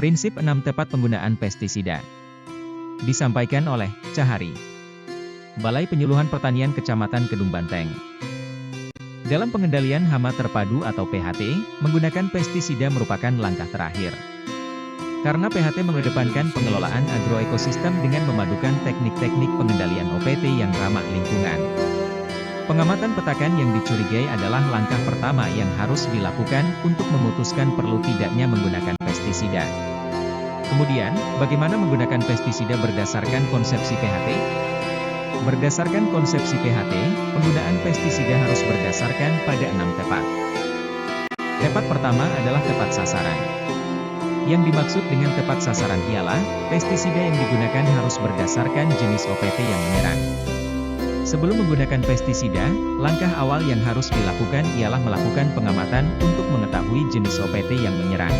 Prinsip 6 tepat penggunaan pestisida. Disampaikan oleh Cahari, Balai Penyuluhan Pertanian Kecamatan Kedung Banteng. Dalam pengendalian hama terpadu atau PHT, menggunakan pestisida merupakan langkah terakhir. Karena PHT mengedepankan pengelolaan agroekosistem dengan memadukan teknik-teknik pengendalian OPT yang ramah lingkungan. Pengamatan petakan yang dicurigai adalah langkah pertama yang harus dilakukan untuk memutuskan perlu tidaknya menggunakan pestisida. Kemudian, bagaimana menggunakan pestisida berdasarkan konsepsi PHT? Berdasarkan konsepsi PHT, penggunaan pestisida harus berdasarkan pada 6 tepat. Tepat pertama adalah tepat sasaran. Yang dimaksud dengan tepat sasaran ialah, pestisida yang digunakan harus berdasarkan jenis OPT yang menyerang. Sebelum menggunakan pestisida, langkah awal yang harus dilakukan ialah melakukan pengamatan untuk mengetahui jenis OPT yang menyerang.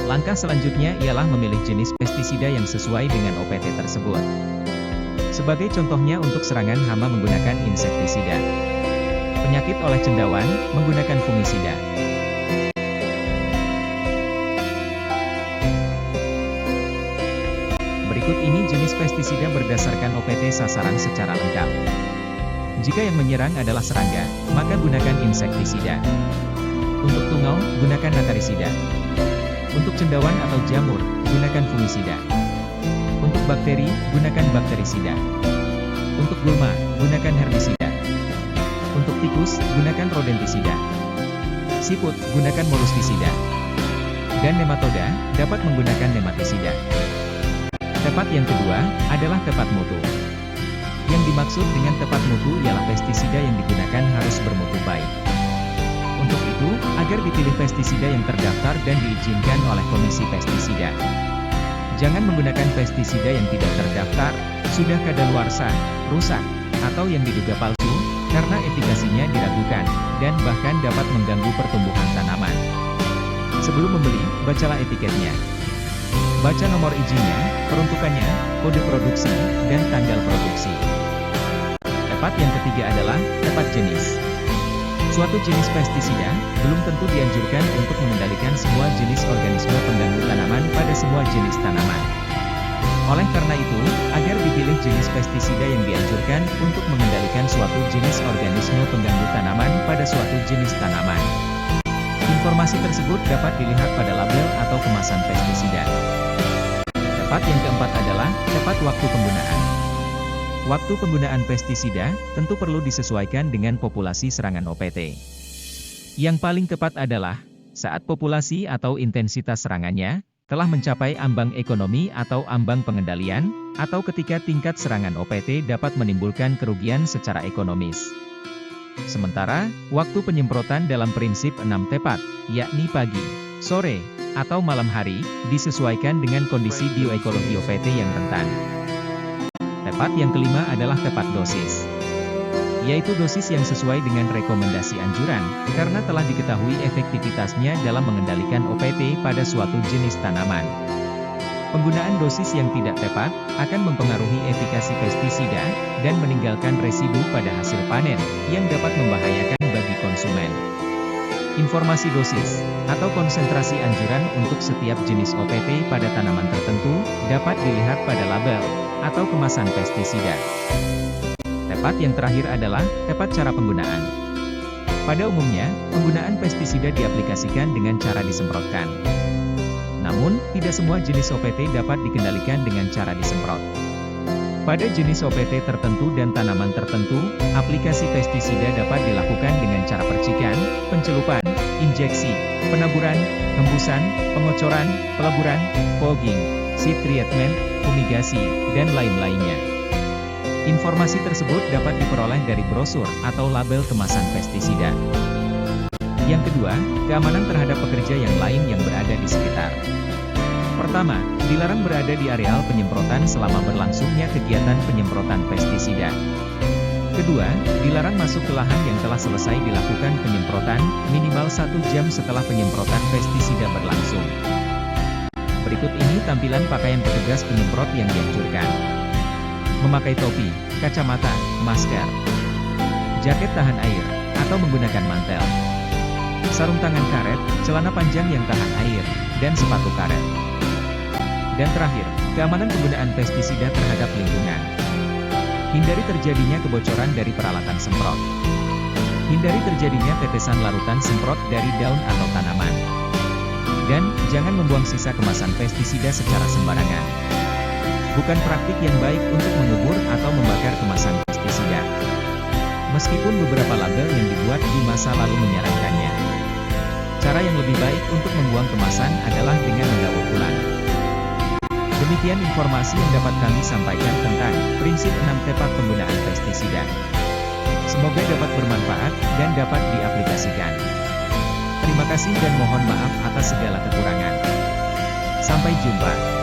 Langkah selanjutnya ialah memilih jenis pestisida yang sesuai dengan OPT tersebut. Sebagai contohnya untuk serangan hama menggunakan insektisida. Penyakit oleh cendawan, menggunakan fungisida. Berikut ini jenis pestisida berdasarkan OPT sasaran secara lengkap. Jika yang menyerang adalah serangga, maka gunakan insektisida. Untuk tungau, gunakan natarisida. Untuk cendawan atau jamur, gunakan fungisida. Untuk bakteri, gunakan bakterisida. Untuk gulma, gunakan herbisida. Untuk tikus, gunakan rodentisida. Siput, gunakan molustisida. Dan nematoda, dapat menggunakan nematisida. Tepat yang kedua, adalah tepat mutu. Yang dimaksud dengan tepat mutu ialah pestisida yang digunakan harus bermutu baik. Untuk itu, agar dipilih pestisida yang terdaftar dan diizinkan oleh Komisi Pestisida. Jangan menggunakan pestisida yang tidak terdaftar, sudah kadaluarsa, rusak, atau yang diduga palsu, karena efikasinya diragukan, dan bahkan dapat mengganggu pertumbuhan tanaman. Sebelum membeli, bacalah etiketnya. Baca nomor izinnya, peruntukannya, kode produksi, dan tanggal produksi. Tepat yang ketiga adalah, tepat jenis. Suatu jenis pestisida, belum tentu dianjurkan untuk mengendalikan semua jenis organisme pengganggu tanaman pada semua jenis tanaman. Oleh karena itu, agar dipilih jenis pestisida yang dianjurkan untuk mengendalikan suatu jenis organisme pengganggu tanaman pada suatu jenis tanaman. Informasi tersebut dapat dilihat pada label atau kemasan pestisida. Tepat yang keempat adalah, tepat waktu penggunaan. Waktu penggunaan pestisida tentu perlu disesuaikan dengan populasi serangan OPT. Yang paling tepat adalah saat populasi atau intensitas serangannya telah mencapai ambang ekonomi atau ambang pengendalian, atau ketika tingkat serangan OPT dapat menimbulkan kerugian secara ekonomis. Sementara, waktu penyemprotan dalam prinsip 6 tepat, yakni pagi, sore, atau malam hari, disesuaikan dengan kondisi bioekologi OPT yang rentan. Tepat yang kelima adalah tepat dosis. Yaitu dosis yang sesuai dengan rekomendasi anjuran, karena telah diketahui efektivitasnya dalam mengendalikan OPT pada suatu jenis tanaman. Penggunaan dosis yang tidak tepat, akan mempengaruhi efikasi pestisida, dan meninggalkan residu pada hasil panen, yang dapat membahayakan bagi konsumen. Informasi dosis, atau konsentrasi anjuran untuk setiap jenis OPT pada tanaman tertentu, dapat dilihat pada label, atau kemasan pestisida. Tepat yang terakhir adalah, tepat cara penggunaan. Pada umumnya, penggunaan pestisida diaplikasikan dengan cara disemprotkan. Namun, tidak semua jenis OPT dapat dikendalikan dengan cara disemprot. Pada jenis OPT tertentu dan tanaman tertentu, aplikasi pestisida dapat dilakukan dengan cara percikan, pencelupan, injeksi, penaburan, hembusan, pengocoran, peleburan, fogging, seed treatment, fumigasi, dan lain-lainnya. Informasi tersebut dapat diperoleh dari brosur atau label kemasan pestisida. Yang kedua, keamanan terhadap pekerja yang lain yang berada di sekitar. Pertama, dilarang berada di areal penyemprotan selama berlangsungnya kegiatan penyemprotan pestisida. Kedua, dilarang masuk ke lahan yang telah selesai dilakukan penyemprotan, minimal 1 jam setelah penyemprotan pestisida berlangsung. Berikut ini tampilan pakaian petugas penyemprot yang dianjurkan. Memakai topi, kacamata, masker, jaket tahan air, atau menggunakan mantel. Sarung tangan karet, celana panjang yang tahan air, dan sepatu karet. Dan terakhir, keamanan penggunaan pestisida terhadap lingkungan. Hindari terjadinya kebocoran dari peralatan semprot. Hindari terjadinya tetesan larutan semprot dari daun atau tanaman. Dan, jangan membuang sisa kemasan pestisida secara sembarangan. Bukan praktik yang baik untuk mengubur atau membakar kemasan pestisida. Meskipun beberapa label yang dibuat di masa lalu menyarankannya. Cara yang lebih baik untuk membuang kemasan adalah dengan mendaur ulang. Demikian informasi yang dapat kami sampaikan tentang prinsip 6 tepat penggunaan pestisida. Semoga dapat bermanfaat dan dapat diaplikasikan. Terima kasih dan mohon maaf atas segala kekurangan. Sampai jumpa.